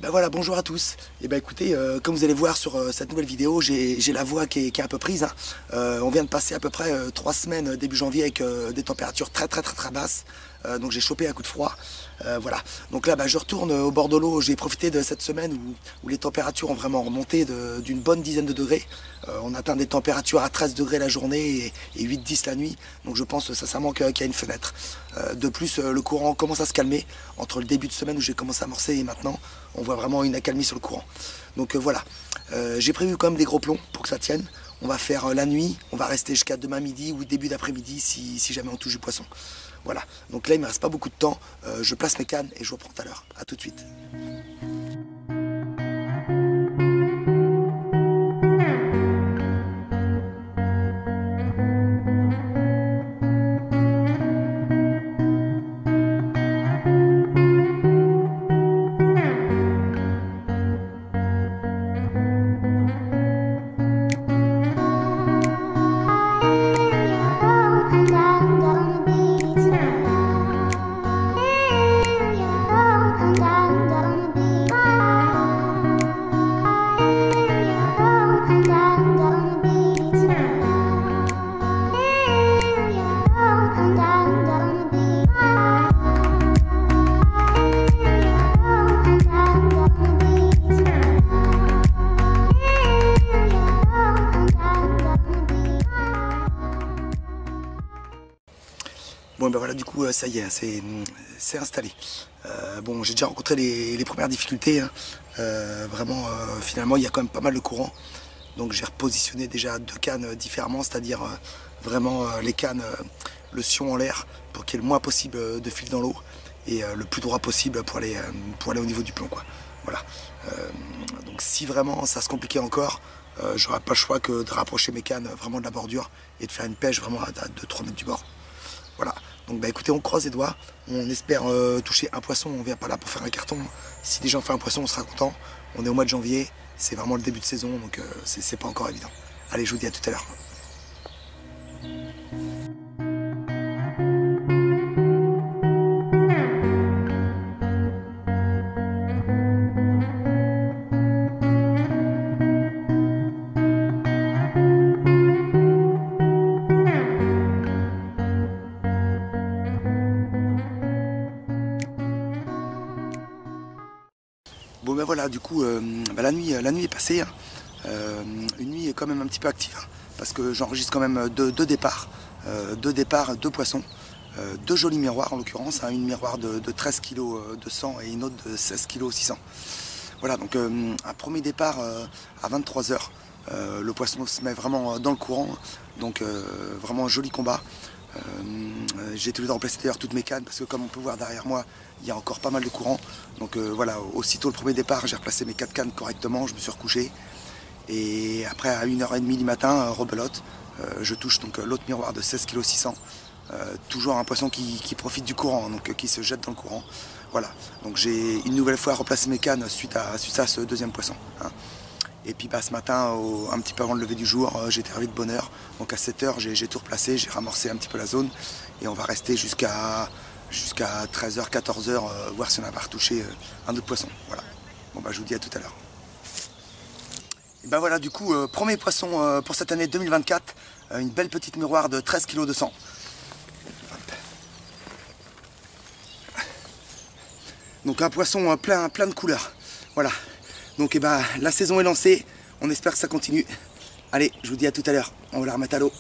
Ben voilà, bonjour à tous. Et ben écoutez, comme vous allez voir sur cette nouvelle vidéo, j'ai la voix qui est un peu prise. Hein. On vient de passer à peu près 3 semaines début janvier avec des températures très basses. Donc j'ai chopé un coup de froid. Voilà. Donc là, je retourne au bord de l'eau. J'ai profité de cette semaine où les températures ont vraiment remonté d'une bonne dizaine de degrés. On atteint des températures à 13 degrés la journée et 8-10 la nuit. Donc je pense sincèrement qu'il y a une fenêtre. De plus, le courant commence à se calmer. Entre le début de semaine où j'ai commencé à amorcer et maintenant, on voit vraiment une accalmie sur le courant. Donc voilà. J'ai prévu quand même des gros plombs pour que ça tienne. On va faire la nuit. On va rester jusqu'à demain midi ou début d'après-midi si jamais on touche du poisson. Voilà, donc là il ne me reste pas beaucoup de temps, je place mes cannes et je vous reprends tout à l'heure. A tout de suite. Bon ben voilà, du coup ça y est, c'est installé. Bon, j'ai déjà rencontré les premières difficultés, hein. Vraiment finalement il y a quand même pas mal de courant. Donc j'ai repositionné déjà 2 cannes différemment, c'est-à-dire vraiment les cannes, le sion en l'air pour qu'il y ait le moins possible de fil dans l'eau et le plus droit possible pour aller au niveau du plomb, quoi. Voilà. Donc si vraiment ça se compliquait encore, j'aurais pas le choix que de rapprocher mes cannes vraiment de la bordure et de faire une pêche vraiment à 2-3 mètres du bord. Voilà, donc écoutez, on croise les doigts, on espère toucher un poisson, on vient pas là pour faire un carton. Si déjà on fait un poisson, on sera content. On est au mois de janvier, c'est vraiment le début de saison, donc c'est pas encore évident. Allez, je vous dis à tout à l'heure. Bon ben voilà, du coup la nuit est passée, hein. Une nuit quand même un petit peu active, hein, parce que j'enregistre quand même deux départs, 2 poissons, 2 jolis miroirs en l'occurrence, hein, une miroir de 13 kg 200 et une autre de 16 kg 600. Voilà, donc un premier départ à 23 h. Le poisson se met vraiment dans le courant, donc vraiment un joli combat. J'ai été obligé de remplacer d'ailleurs toutes mes cannes parce que comme on peut voir derrière moi il y a encore pas mal de courant, donc voilà, aussitôt le premier départ j'ai replacé mes 4 cannes correctement, je me suis recouché et après à 1h30 du matin, rebelote, je touche donc l'autre miroir de 16 kg 600, toujours un poisson qui profite du courant, donc qui se jette dans le courant. Voilà, donc j'ai une nouvelle fois replacé mes cannes suite à ce deuxième poisson, hein. Et puis ce matin, un petit peu avant le lever du jour, j'étais arrivé de bonne heure. Donc à 7 h, j'ai tout replacé, j'ai ramorcé un petit peu la zone. Et on va rester jusqu'à 13 h, 14 h, voir si on a pas retouché un autre poisson. Voilà. Bon je vous dis à tout à l'heure. Et ben voilà, du coup, premier poisson pour cette année 2024. Une belle petite miroir de 13 kg 200. Donc un poisson plein de couleurs. Voilà. Donc la saison est lancée, on espère que ça continue. Allez, je vous dis à tout à l'heure, on va la remettre à l'eau.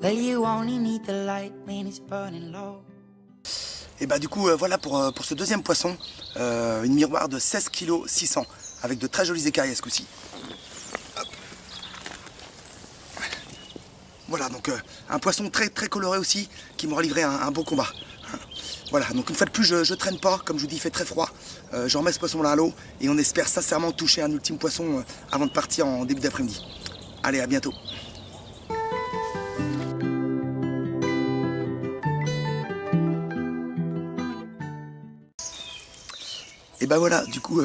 Well, you only need the light when it's burning low. Et du coup voilà pour ce deuxième poisson, une miroir de 16 kg 600 avec de très jolis écailles à ce coup-ci. Voilà, donc un poisson très coloré aussi qui m'aura livré un beau combat. Voilà, donc une fois de plus je traîne pas, comme je vous dis il fait très froid. je remets ce poisson là à l'eau et on espère sincèrement toucher un ultime poisson avant de partir en début d'après-midi. Allez, à bientôt. Et bah voilà, du coup,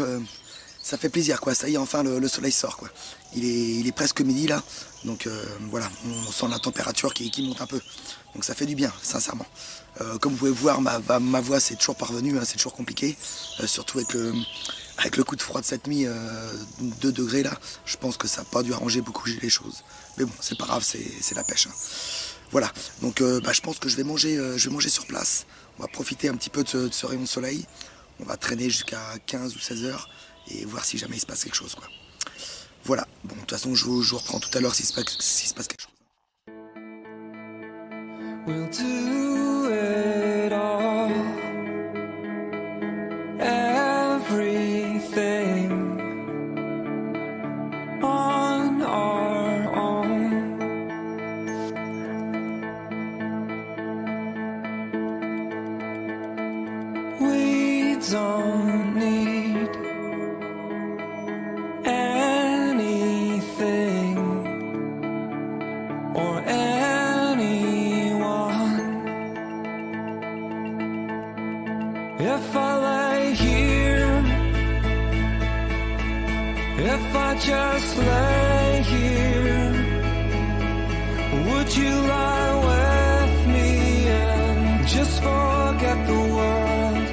ça fait plaisir quoi, ça y est, enfin le soleil sort quoi. Il est presque midi là, donc voilà, on sent la température qui monte un peu. Donc ça fait du bien, sincèrement. Comme vous pouvez voir, ma voix c'est toujours parvenu, hein, c'est toujours compliqué. Surtout avec le coup de froid de cette nuit, 2 degrés là, je pense que ça n'a pas dû arranger beaucoup les choses. Mais bon, c'est pas grave, c'est la pêche. Hein. Voilà, donc je pense que je vais manger sur place. On va profiter un petit peu de ce rayon de soleil. On va traîner jusqu'à 15 ou 16 heures et voir si jamais il se passe quelque chose, quoi. Voilà, bon, de toute façon, je vous reprends tout à l'heure s'il se passe quelque chose. We'll do it all, everything on our own. We don't need anything or anyone. If I lay here, if I just lay here, would you lie with me and just forget the world?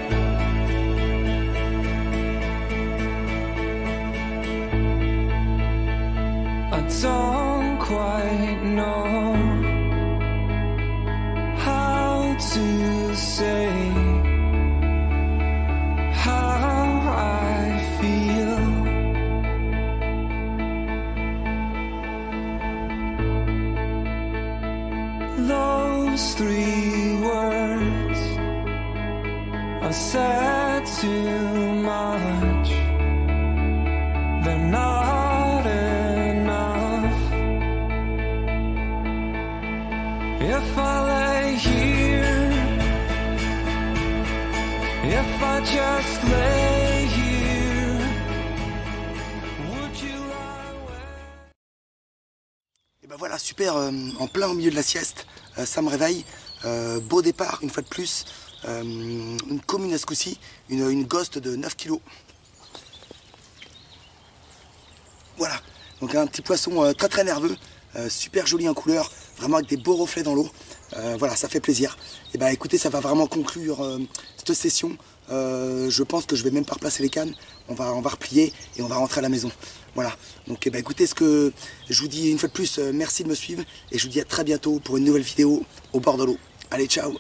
I don't quite know how to say how I feel. Those 3 words are said too much. They're not enough. If I lay here, if I just lay here, would you lie with? Et ben voilà, super, en plein au milieu de la sieste, ça me réveille. Beau départ, une fois de plus. Une commune à ce coup-ci, une ghost de 9 kg. Voilà, donc un petit poisson très très nerveux, super joli en couleur, vraiment avec des beaux reflets dans l'eau. Voilà, ça fait plaisir. Et bah écoutez, ça va vraiment conclure cette session. Je pense que je vais même pas replacer les cannes. On va replier et on va rentrer à la maison. Voilà, donc bah écoutez, ce que je vous dis une fois de plus, merci de me suivre et je vous dis à très bientôt pour une nouvelle vidéo au bord de l'eau. Allez, ciao!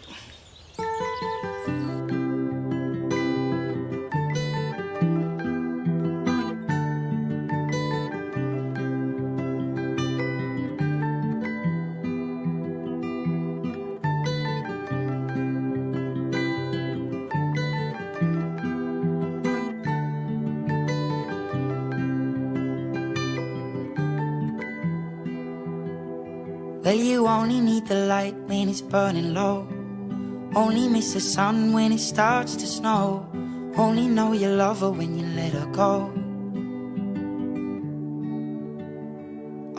Well, you only need the light when it's burning low. Only miss the sun when it starts to snow. Only know you love her when you let her go.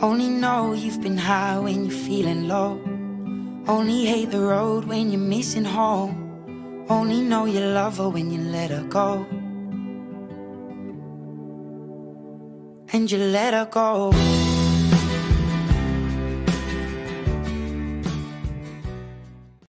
Only know you've been high when you're feeling low. Only hate the road when you're missing home. Only know you love her when you let her go. And you let her go.